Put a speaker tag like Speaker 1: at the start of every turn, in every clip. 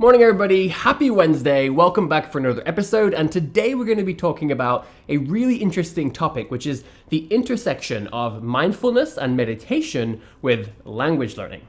Speaker 1: Morning everybody, happy Wednesday, welcome back for another episode, and today we're going to be talking about a really interesting topic, which is the intersection of mindfulness and meditation with language learning.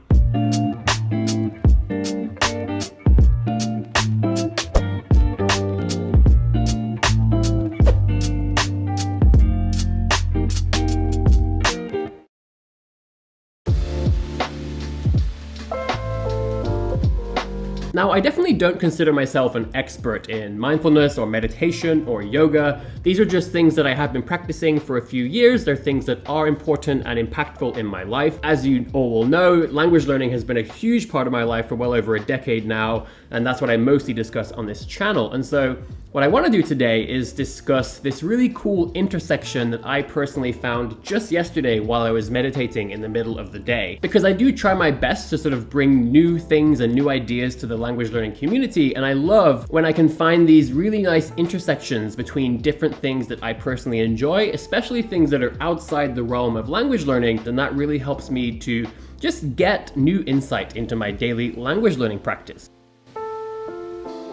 Speaker 1: Now, I definitely don't consider myself an expert in mindfulness or meditation or yoga. These are just things that I have been practicing for a few years. They're things that are important and impactful in my life. As you all will know, language learning has been a huge part of my life for well over a decade now, and that's what I mostly discuss on this channel. And so what I want to do today is discuss this really cool intersection that I personally found just yesterday while I was meditating in the middle of the day. Because I do try my best to sort of bring new things and new ideas to the language learning community, and I love when I can find these really nice intersections between different things that I personally enjoy, especially things that are outside the realm of language learning. Then that really helps me to just get new insight into my daily language learning practice.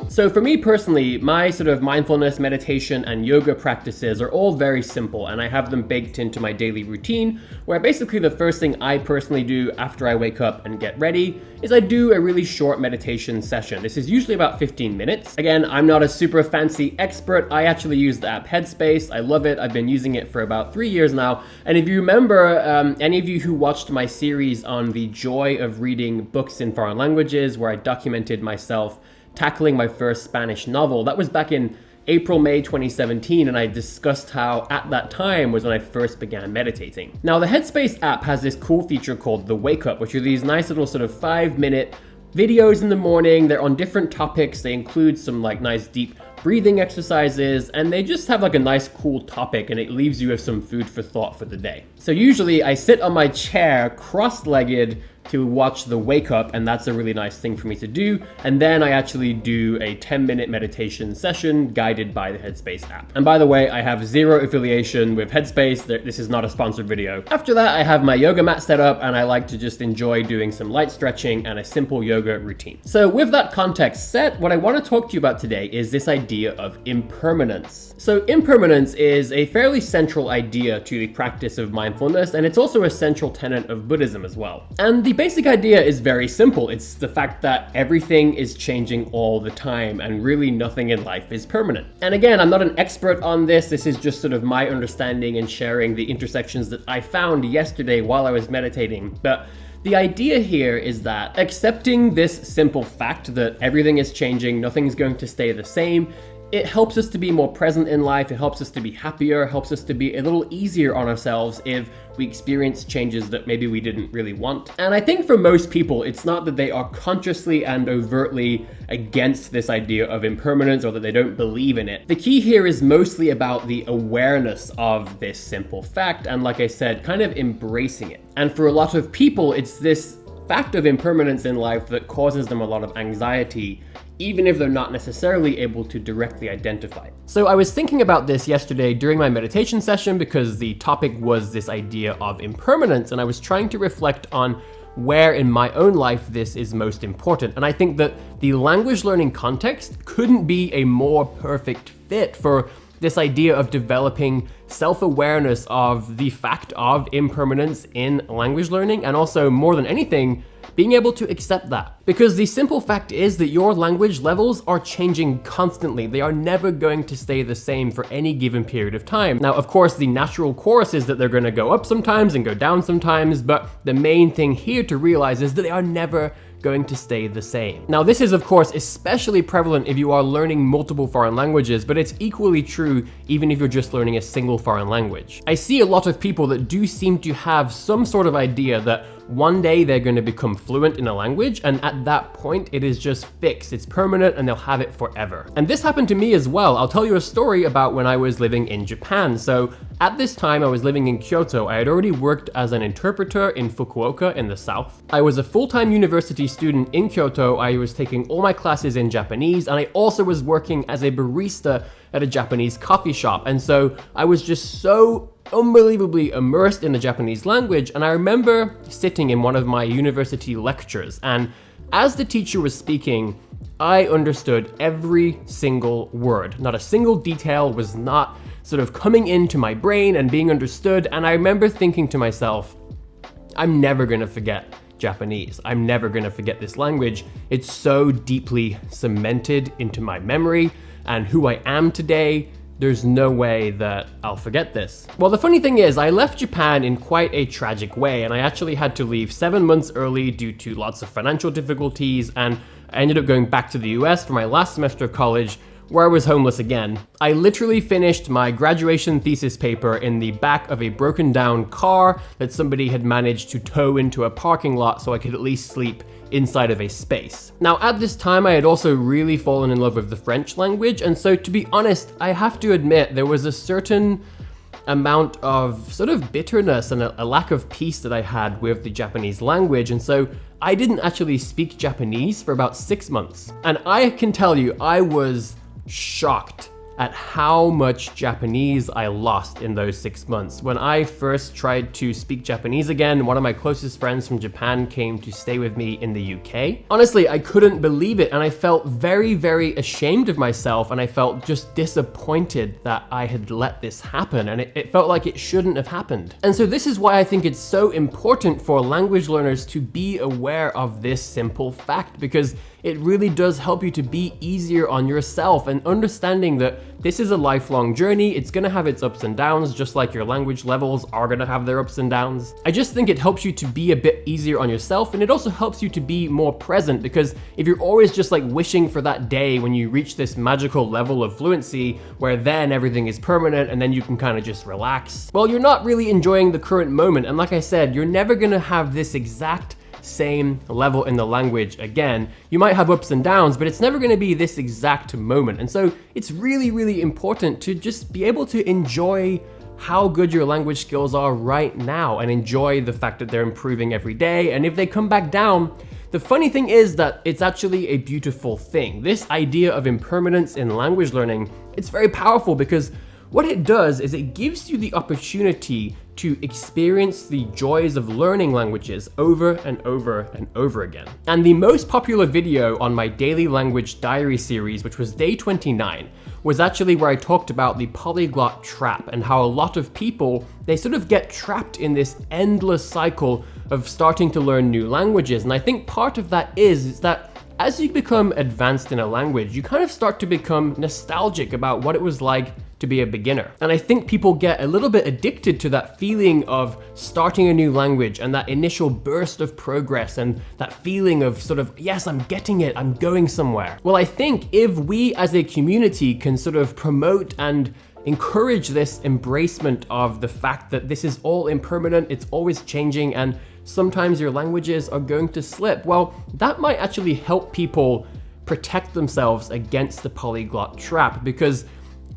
Speaker 1: So for me personally, my sort of mindfulness, meditation, and yoga practices are all very simple, and I have them baked into my daily routine, where basically the first thing I personally do after I wake up and get ready is I do a really short meditation session. This is usually about 15 minutes. Again, I'm not a super fancy expert. I actually use the app Headspace. I love it. I've been using it for about 3 years now. And if you remember, any of you who watched my series on the joy of reading books in foreign languages, where I documented myself tackling my first Spanish novel. That was back in April, May 2017, and I discussed how at that time was when I first began meditating. Now, the Headspace app has this cool feature called the Wake Up, which are these nice little sort of 5-minute videos in the morning. They're on different topics. They include some like nice deep breathing exercises, and they just have like a nice cool topic, and it leaves you with some food for thought for the day. So usually I sit on my chair cross-legged to watch the Wake Up, and that's a really nice thing for me to do. And then I actually do a 10-minute meditation session guided by the Headspace app. And by the way, I have zero affiliation with Headspace. This is not a sponsored video. After that, I have my yoga mat set up, and I like to just enjoy doing some light stretching and a simple yoga routine. So with that context set, what I want to talk to you about today is this idea of impermanence. So impermanence is a fairly central idea to the practice of mindfulness, and it's also a central tenet of Buddhism as well. And the basic idea is very simple. It's the fact that everything is changing all the time, and really nothing in life is permanent. And again, I'm not an expert on this. This is just sort of my understanding and sharing the intersections that I found yesterday while I was meditating. But the idea here is that accepting this simple fact that everything is changing, nothing's going to stay the same, it helps us to be more present in life, it helps us to be happier, helps us to be a little easier on ourselves if we experience changes that maybe we didn't really want. And I think for most people, it's not that they are consciously and overtly against this idea of impermanence or that they don't believe in it. The key here is mostly about the awareness of this simple fact, and like I said, kind of embracing it. And for a lot of people, it's this fact of impermanence in life that causes them a lot of anxiety, even if they're not necessarily able to directly identify it. So I was thinking about this yesterday during my meditation session because the topic was this idea of impermanence, and I was trying to reflect on where in my own life this is most important. And I think that the language learning context couldn't be a more perfect fit for this idea of developing self-awareness of the fact of impermanence in language learning, and also, more than anything, being able to accept that. Because the simple fact is that your language levels are changing constantly. They are never going to stay the same for any given period of time. Now, of course, the natural course is that they're going to go up sometimes and go down sometimes, but the main thing here to realize is that they are never going to stay the same. Now, this is of course especially prevalent if you are learning multiple foreign languages, but it's equally true even if you're just learning a single foreign language. I see a lot of people that do seem to have some sort of idea that one day they're going to become fluent in a language, and at that point it is just fixed, it's permanent, and they'll have it forever. And this happened to me as well. I'll tell you a story about when I was living in Japan. So at this time I was living in Kyoto. I had already worked as an interpreter in Fukuoka in the south. I was a full-time university student in Kyoto. I was taking all my classes in Japanese, and I also was working as a barista at a Japanese coffee shop. And so I was just so unbelievably immersed in the Japanese language. And I remember sitting in one of my university lectures, and as the teacher was speaking, I understood every single word. Not a single detail was not sort of coming into my brain and being understood. And I remember thinking to myself, I'm never gonna forget Japanese. I'm never gonna forget this language. It's so deeply cemented into my memory and who I am today. There's no way that I'll forget this. Well, the funny thing is, I left Japan in quite a tragic way, and I actually had to leave 7 months early due to lots of financial difficulties, and I ended up going back to the US for my last semester of college, where I was homeless again. I literally finished my graduation thesis paper in the back of a broken down car that somebody had managed to tow into a parking lot so I could at least sleep inside of a space. Now, at this time, I had also really fallen in love with the French language, and so to be honest, I have to admit there was a certain amount of sort of bitterness and a lack of peace that I had with the Japanese language, and so I didn't actually speak Japanese for about 6 months. And I can tell you, I was shocked at how much Japanese I lost in those 6 months. When I first tried to speak Japanese again, one of my closest friends from Japan came to stay with me in the UK. Honestly, I couldn't believe it, and I felt very, very ashamed of myself, and I felt just disappointed that I had let this happen, and it felt like it shouldn't have happened. And so this is why I think it's so important for language learners to be aware of this simple fact, because it really does help you to be easier on yourself and understanding that this is a lifelong journey. It's gonna have its ups and downs, just like your language levels are gonna have their ups and downs. I just think it helps you to be a bit easier on yourself, and it also helps you to be more present, because if you're always just like wishing for that day when you reach this magical level of fluency where then everything is permanent and then you can kind of just relax, well, you're not really enjoying the current moment. And like I said, you're never gonna have this exact same level in the language again. You might have ups and downs, but it's never going to be this exact moment. And so it's really, really important to just be able to enjoy how good your language skills are right now and enjoy the fact that they're improving every day. And if they come back down, the funny thing is that it's actually a beautiful thing. This idea of impermanence in language learning, it's very powerful, because what it does is it gives you the opportunity to experience the joys of learning languages over and over and over again. And the most popular video on my daily language diary series, which was day 29, was actually where I talked about the Polyglot Trap and how a lot of people, they sort of get trapped in this endless cycle of starting to learn new languages. And I think part of that is that as you become advanced in a language, you kind of start to become nostalgic about what it was like to be a beginner. And I think people get a little bit addicted to that feeling of starting a new language and that initial burst of progress and that feeling of sort of, yes, I'm getting it, I'm going somewhere. Well, I think if we as a community can sort of promote and encourage this embracement of the fact that this is all impermanent, it's always changing, and sometimes your languages are going to slip, well, that might actually help people protect themselves against the polyglot trap, because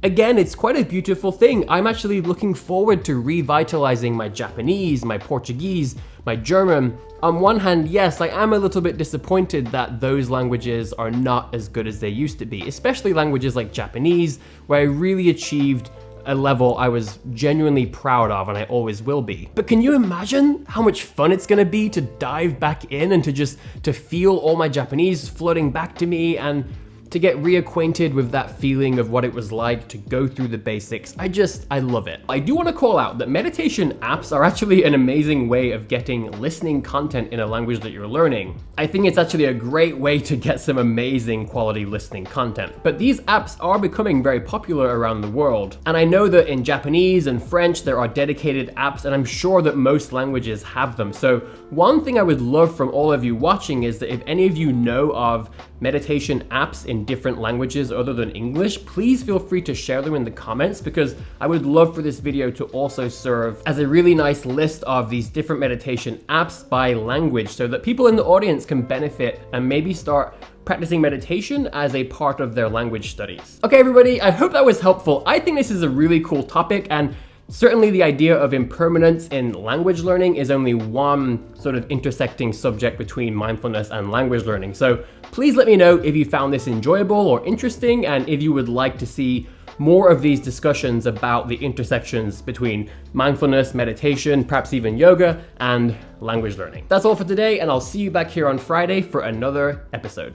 Speaker 1: again, it's quite a beautiful thing. I'm actually looking forward to revitalizing my Japanese, my Portuguese, my German. On one hand, yes, I am a little bit disappointed that those languages are not as good as they used to be, especially languages like Japanese, where I really achieved a level I was genuinely proud of, and I always will be. But can you imagine how much fun it's gonna be to dive back in and to feel all my Japanese flooding back to me and to get reacquainted with that feeling of what it was like to go through the basics. I love it. I do want to call out that meditation apps are actually an amazing way of getting listening content in a language that you're learning. I think it's actually a great way to get some amazing quality listening content. But these apps are becoming very popular around the world. And I know that in Japanese and French, there are dedicated apps, and I'm sure that most languages have them. So one thing I would love from all of you watching is that if any of you know of meditation apps in different languages other than English, please feel free to share them in the comments, because I would love for this video to also serve as a really nice list of these different meditation apps by language, so that people in the audience can benefit and maybe start practicing meditation as a part of their language studies. Okay, everybody, I hope that was helpful. I think this is a really cool topic, and certainly the idea of impermanence in language learning is only one sort of intersecting subject between mindfulness and language learning. So please let me know if you found this enjoyable or interesting, and if you would like to see more of these discussions about the intersections between mindfulness, meditation, perhaps even yoga, and language learning. That's all for today, and I'll see you back here on Friday for another episode.